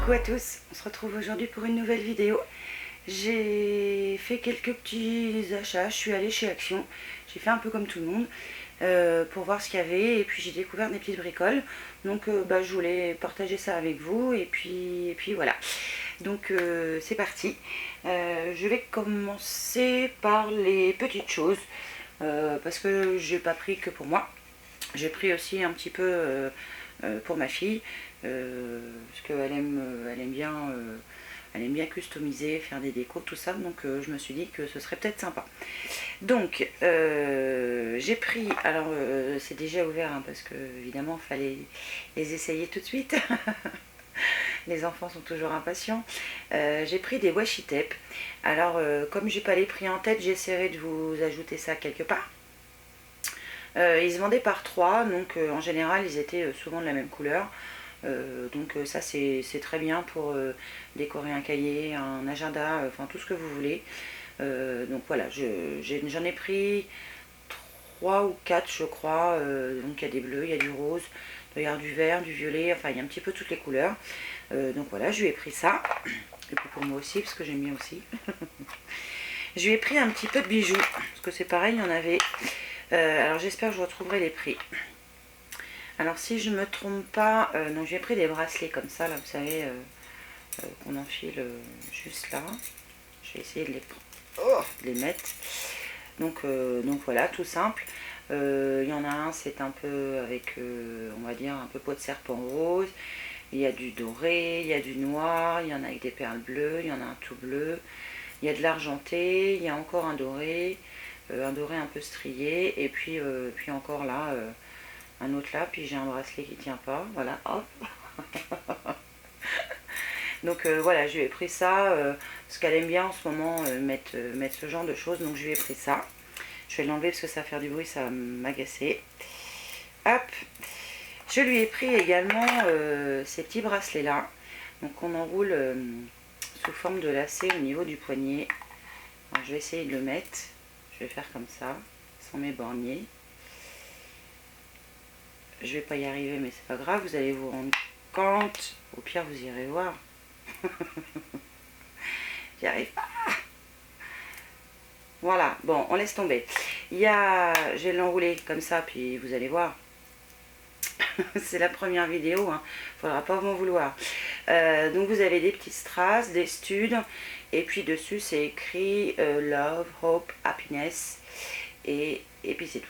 Coucou à tous, on se retrouve aujourd'hui pour une nouvelle vidéo. J'ai fait quelques petits achats, je suis allée chez Action, j'ai fait un peu comme tout le monde pour voir ce qu'il y avait et puis j'ai découvert des petites bricoles. Donc je voulais partager ça avec vous et puis voilà. Donc c'est parti. Je vais commencer par les petites choses parce que j'ai pas pris que pour moi. J'ai pris aussi un petit peu pour ma fille parce qu'elle aime bien customiser, faire des décos, tout ça. Donc je me suis dit que ce serait peut-être sympa. Donc j'ai pris, alors c'est déjà ouvert hein, parce que évidemment il fallait les essayer tout de suite. Les enfants sont toujours impatients. J'ai pris des washi tape. Alors comme j'ai pas les prix en tête, j'essaierai de vous ajouter ça quelque part. Ils se vendaient par 3, donc en général ils étaient souvent de la même couleur. Donc ça c'est très bien pour décorer un cahier, un agenda, enfin tout ce que vous voulez. Donc voilà, j'en ai pris 3 ou 4 je crois. Donc il y a des bleus, il y a du rose, il y a du vert, du violet, enfin il y a un petit peu toutes les couleurs. Donc voilà, je lui ai pris ça. Et puis pour moi aussi, parce que j'aime bien aussi. Je lui ai pris un petit peu de bijoux, parce que c'est pareil, il y en avait. Alors j'espère que je retrouverai les prix. Alors si je me trompe pas, donc j'ai pris des bracelets comme ça, là vous savez, qu'on enfile juste là. Je vais essayer de les mettre. Donc voilà, tout simple. Il y en a un, c'est un peu avec, on va dire, un peu peau de serpent rose. Il y a du doré, il y a du noir, il y en a avec des perles bleues, il y en a un tout bleu. Il y a de l'argenté, il y a encore un doré un peu strié. Et puis encore là, un autre là. Puis j'ai un bracelet qui tient pas. Voilà, hop. Donc voilà, je lui ai pris ça parce qu'elle aime bien en ce moment mettre ce genre de choses. Donc je lui ai pris ça. Je vais l'enlever parce que ça va faire du bruit, ça va m'agacer. Hop. Je lui ai pris également ces petits bracelets là. Donc on enroule sous forme de lacet au niveau du poignet. Alors, je vais essayer de le mettre. Je vais faire comme ça, sans m'éborgner. Je vais pas y arriver, mais c'est pas grave, vous allez vous rendre compte. Au pire, vous irez voir. J'y arrive pas. Voilà, bon, on laisse tomber. Je vais l'enrouler comme ça, puis vous allez voir. C'est la première vidéo, hein. Faudra pas m'en vouloir. Donc vous avez des petits strass, des studs, et puis dessus c'est écrit Love, Hope, Happiness, et puis c'est tout.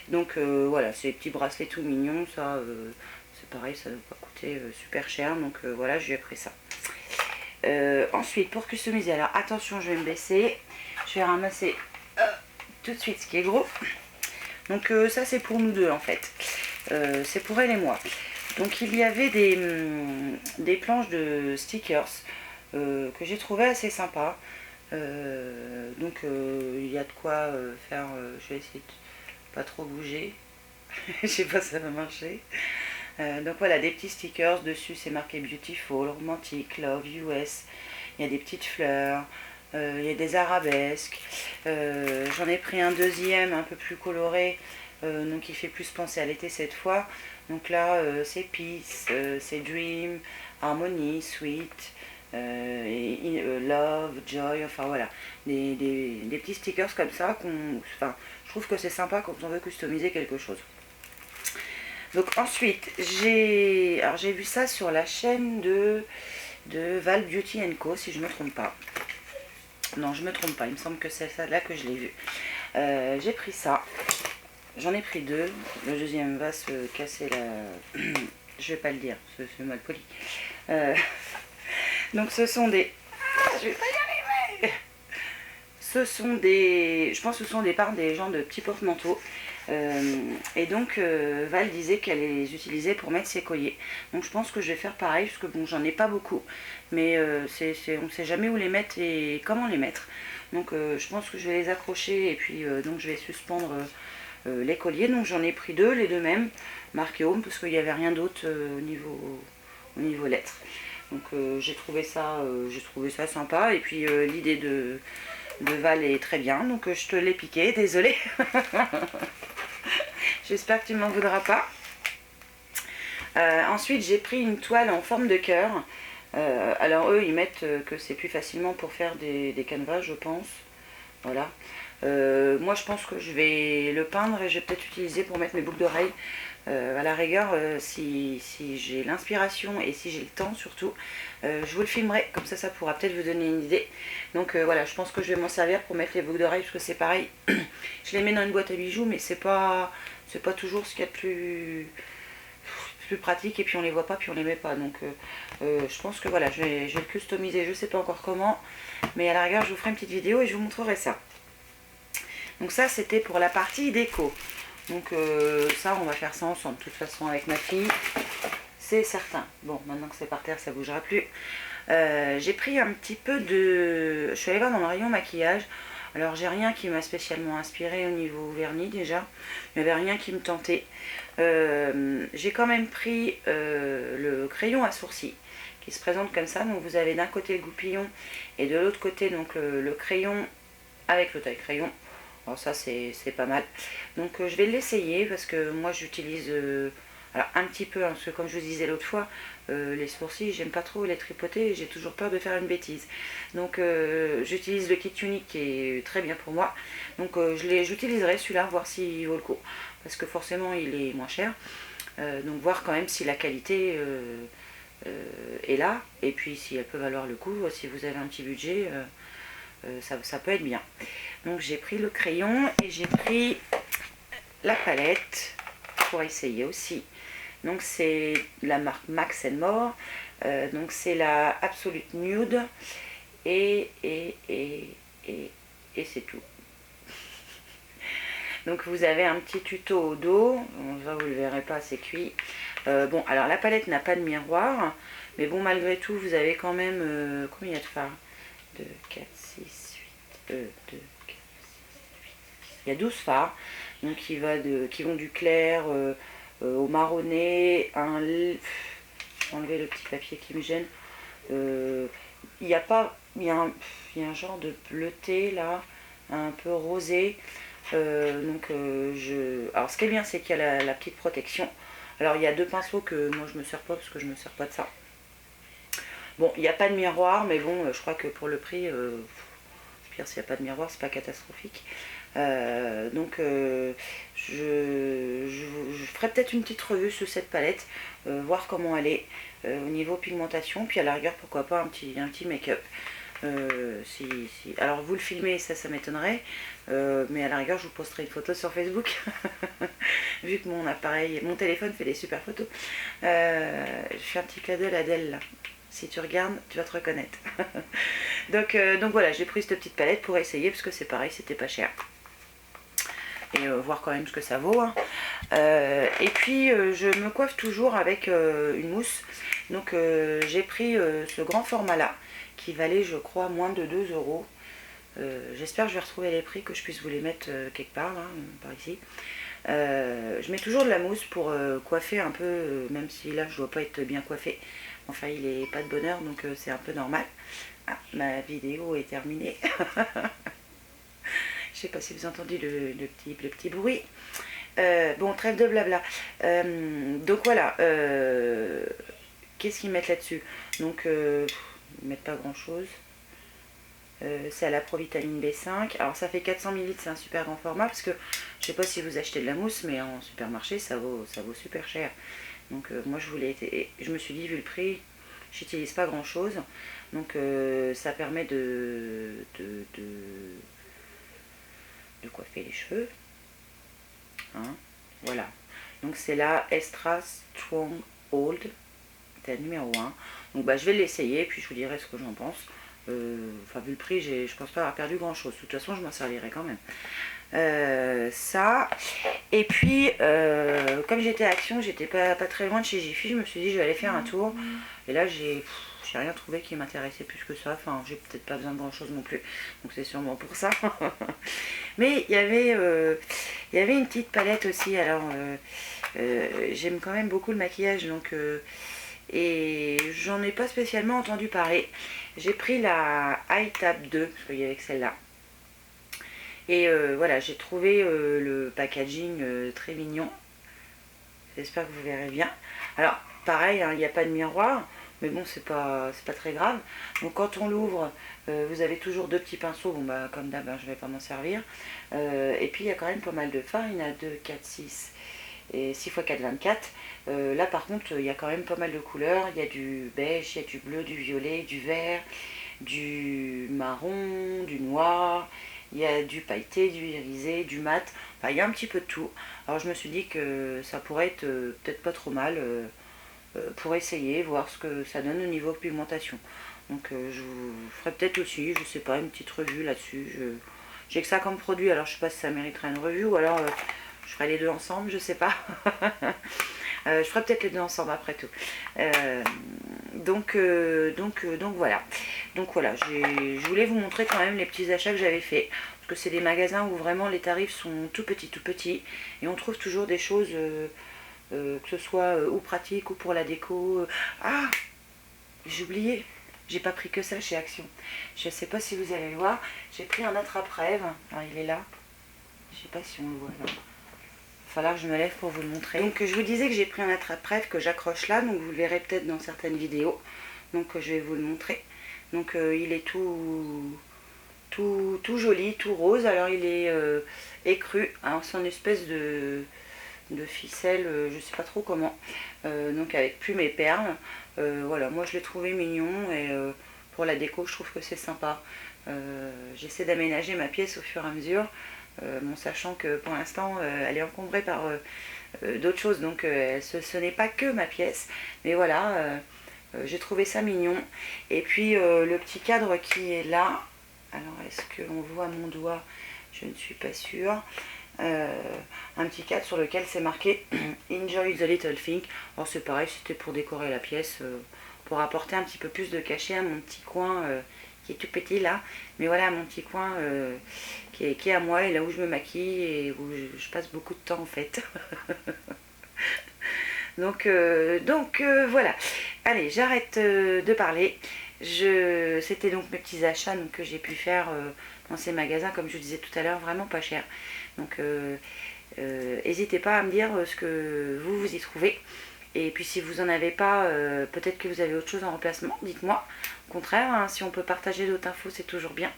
Donc voilà, c'est des petits bracelets tout mignons, ça c'est pareil, ça ne doit pas coûter super cher, donc voilà, je lui ai pris ça. Ensuite, pour customiser, alors attention, je vais me baisser, je vais ramasser tout de suite ce qui est gros. Donc ça c'est pour nous deux en fait, c'est pour elle et moi. Donc il y avait des planches de stickers que j'ai trouvé assez sympa. Donc il y a de quoi faire, je vais essayer de pas trop bouger. Je sais pas si ça va marcher. Donc voilà, des petits stickers, dessus c'est marqué Beautiful, Romantic, Love, US. Il y a des petites fleurs, il y a des arabesques. J'en ai pris un deuxième un peu plus coloré, donc il fait plus penser à l'été cette fois. Donc là c'est Peace, c'est Dream, Harmony, Sweet, Love, Joy, enfin voilà, des petits stickers comme ça, je trouve que c'est sympa quand on veut customiser quelque chose. Donc ensuite, j'ai vu ça sur la chaîne de Val Beauty Co, si je ne me trompe pas. Non, je me trompe pas, il me semble que c'est ça là que je l'ai vu. J'ai pris ça. J'en ai pris 2. Le deuxième va se casser la... Je vais pas le dire, c'est mal poli. Donc ce sont des... Je vais pas y arriver. Ce sont des... Je pense que ce sont des genres de petits porte-manteaux. Et donc Val disait qu'elle les utilisait pour mettre ses colliers. Donc je pense que je vais faire pareil, parce que bon, j'en ai pas beaucoup. Mais on ne sait jamais où les mettre et comment les mettre. Donc je pense que je vais les accrocher et puis donc je vais suspendre les colliers. Donc j'en ai pris 2, les deux mêmes, marqués Home, parce qu'il n'y avait rien d'autre au niveau lettres. Donc j'ai trouvé ça sympa. Et puis l'idée de Val est très bien. Donc je te l'ai piqué, désolée. J'espère que tu ne m'en voudras pas. Ensuite j'ai pris une toile en forme de cœur. Alors eux ils mettent que c'est plus facilement pour faire des canevas, je pense. Voilà. Moi je pense que je vais le peindre et je vais peut-être utiliser pour mettre mes boucles d'oreilles. À la rigueur, si j'ai l'inspiration et si j'ai le temps surtout, je vous le filmerai, comme ça pourra peut-être vous donner une idée. Donc voilà, je pense que je vais m'en servir pour mettre les boucles d'oreilles parce que c'est pareil. Je les mets dans une boîte à bijoux, mais c'est pas toujours ce qu'il y a de plus pratique, et puis on les voit pas, puis on les met pas. Donc je pense que voilà, je vais le customiser, je sais pas encore comment, mais à la rigueur je vous ferai une petite vidéo et je vous montrerai ça. Donc ça c'était pour la partie déco. Donc ça on va faire ça ensemble de toute façon avec ma fille, c'est certain. Bon, maintenant que c'est par terre ça bougera plus. J'ai pris un petit peu de... Je suis allée voir dans le rayon maquillage. Alors j'ai rien qui m'a spécialement inspiré au niveau vernis déjà. Il n'y avait rien qui me tentait. J'ai quand même pris le crayon à sourcils qui se présente comme ça. Donc vous avez d'un côté le goupillon et de l'autre côté donc le crayon avec le taille-crayon. Alors ça c'est pas mal. Donc je vais l'essayer parce que moi j'utilise... alors un petit peu, hein, parce que comme je vous disais l'autre fois, les sourcils, j'aime pas trop les tripoter et j'ai toujours peur de faire une bêtise. Donc j'utilise le kit unique qui est très bien pour moi. Donc j'utiliserai celui-là, voir s'il vaut le coup. Parce que forcément il est moins cher. Donc voir quand même si la qualité est là. Et puis si elle peut valoir le coup, si vous avez un petit budget, ça peut être bien. Donc j'ai pris le crayon et j'ai pris la palette pour essayer aussi. Donc c'est la marque Max & More, donc c'est la Absolute Nude et c'est tout. Donc vous avez un petit tuto au dos, ça vous le verrez pas, c'est cuit. Bon, alors la palette n'a pas de miroir, mais bon, malgré tout vous avez quand même combien il y a de fards? 2, 4, 6, 8, 2, 4, 6, 8. Il y a 12 fards, donc qui vont du clair au marronné, enlever le petit papier qui me gêne. Il y a un genre de bleuté là, un peu rosé. Alors ce qui est bien, c'est qu'il y a la petite protection. Alors il y a deux pinceaux que moi je me sers pas parce que je me sers pas de ça. Bon, il n'y a pas de miroir, mais bon, je crois que pour le prix, pire s'il n'y a pas de miroir, c'est pas catastrophique. Je ferai peut-être une petite revue sur cette palette, voir comment elle est au niveau pigmentation, puis à la rigueur pourquoi pas un petit make-up. Alors vous le filmez, ça m'étonnerait, mais à la rigueur je vous posterai une photo sur Facebook vu que mon téléphone fait des super photos. Je fais un petit cadeau à Adèle là. Si tu regardes, tu vas te reconnaître. donc voilà, j'ai pris cette petite palette pour essayer, parce que c'est pareil, c'était pas cher. Et voir quand même ce que ça vaut. Hein. Et puis, je me coiffe toujours avec une mousse. Donc, j'ai pris ce grand format-là, qui valait, je crois, moins de 2 €. J'espère que je vais retrouver les prix, que je puisse vous les mettre quelque part, là, par ici. Je mets toujours de la mousse pour coiffer un peu, même si là, je dois pas être bien coiffée. Enfin, il est pas de bonne heure, donc c'est un peu normal. Ah, ma vidéo est terminée. Je sais pas si vous entendez le petit bruit. Bon, trêve de blabla. Donc voilà. Qu'est-ce qu'ils mettent là-dessus? Donc, ils mettent pas grand-chose. C'est à la Provitamine B5. Alors, ça fait 400 ml, c'est un super grand format. Parce que, je sais pas si vous achetez de la mousse, mais en supermarché, ça vaut super cher. Donc moi je me suis dit, vu le prix, j'utilise pas grand chose, donc ça permet de coiffer les cheveux, hein, voilà. Donc c'est la Extra Strong Hold, c'est la numéro 1. Donc bah, je vais l'essayer puis je vous dirai ce que j'en pense. Enfin vu le prix, je pense pas avoir perdu grand chose, de toute façon je m'en servirai quand même. Ça, et puis comme j'étais à Action, j'étais pas très loin de chez Jiffy, je me suis dit je vais aller faire un tour, et là j'ai rien trouvé qui m'intéressait plus que ça. Enfin, j'ai peut-être pas besoin de grand chose non plus, donc c'est sûrement pour ça. Mais il y avait une petite palette aussi. Alors j'aime quand même beaucoup le maquillage, donc et j'en ai pas spécialement entendu parler. J'ai pris la High Tab 2 parce qu'il y avait que celle-là. Et voilà, j'ai trouvé le packaging très mignon. J'espère que vous verrez bien. Alors, pareil, hein, il n'y a pas de miroir. mais bon, c'est pas très grave. Donc quand on l'ouvre, vous avez toujours 2 petits pinceaux, bon bah comme d'hab, je vais pas m'en servir. Et puis il y a quand même pas mal de fards, il y en a 2, 4, 6 et 6 x 4, 24. Là par contre, il y a quand même pas mal de couleurs, il y a du beige, il y a du bleu, du violet, du vert, du marron, du noir, il y a du pailleté, du irisé, du mat, enfin il y a un petit peu de tout. Alors je me suis dit que ça pourrait être peut-être pas trop mal pour essayer, voir ce que ça donne au niveau pigmentation. Donc je vous ferai peut-être aussi, je sais pas, une petite revue là-dessus. J'ai que ça comme produit, alors je sais pas si ça mériterait une revue ou alors je ferai les deux ensemble, je sais pas. Je ferai peut-être les deux ensemble après tout. Donc voilà. Donc voilà, je voulais vous montrer quand même les petits achats que j'avais fait. Parce que c'est des magasins où vraiment les tarifs sont tout petits. Et on trouve toujours des choses, que ce soit ou pratiques ou pour la déco. Ah, j'ai oublié. J'ai pas pris que ça chez Action. Je sais pas si vous allez le voir. J'ai pris un attrape-rêve. Alors, il est là. Je sais pas si on le voit là. Il va falloir que je me lève pour vous le montrer. Donc je vous disais que j'ai pris un attrape-rêve que j'accroche là. Donc vous le verrez peut-être dans certaines vidéos. Donc je vais vous le montrer. Donc il est tout joli, tout rose. Alors il est écru. Alors c'est une espèce de ficelle, je sais pas trop comment. Donc avec plumes et perles. Voilà, moi je l'ai trouvé mignon et pour la déco je trouve que c'est sympa. J'essaie d'aménager ma pièce au fur et à mesure. Bon, sachant que pour l'instant elle est encombrée par d'autres choses, donc ce n'est pas que ma pièce. Mais voilà, j'ai trouvé ça mignon. Et puis le petit cadre qui est là, alors est-ce que l'on voit mon doigt? Je ne suis pas sûre. Un petit cadre sur lequel c'est marqué Enjoy the little thing. Alors c'est pareil, c'était pour décorer la pièce, pour apporter un petit peu plus de cachet à mon petit coin qui est tout petit là. Mais voilà, mon petit coin qui est à moi et là où je me maquille et où je passe beaucoup de temps en fait. Donc voilà. Allez, j'arrête de parler. C'était donc mes petits achats donc, que j'ai pu faire dans ces magasins, comme je vous disais tout à l'heure, vraiment pas cher. Donc n'hésitez pas à me dire ce que vous y trouvez. Et puis si vous n'en avez pas, peut-être que vous avez autre chose en remplacement, dites-moi. Au contraire, hein, si on peut partager d'autres infos, c'est toujours bien.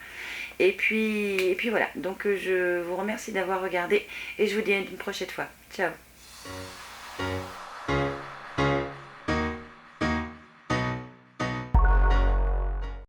Et puis voilà, donc je vous remercie d'avoir regardé et je vous dis à une prochaine fois. Ciao.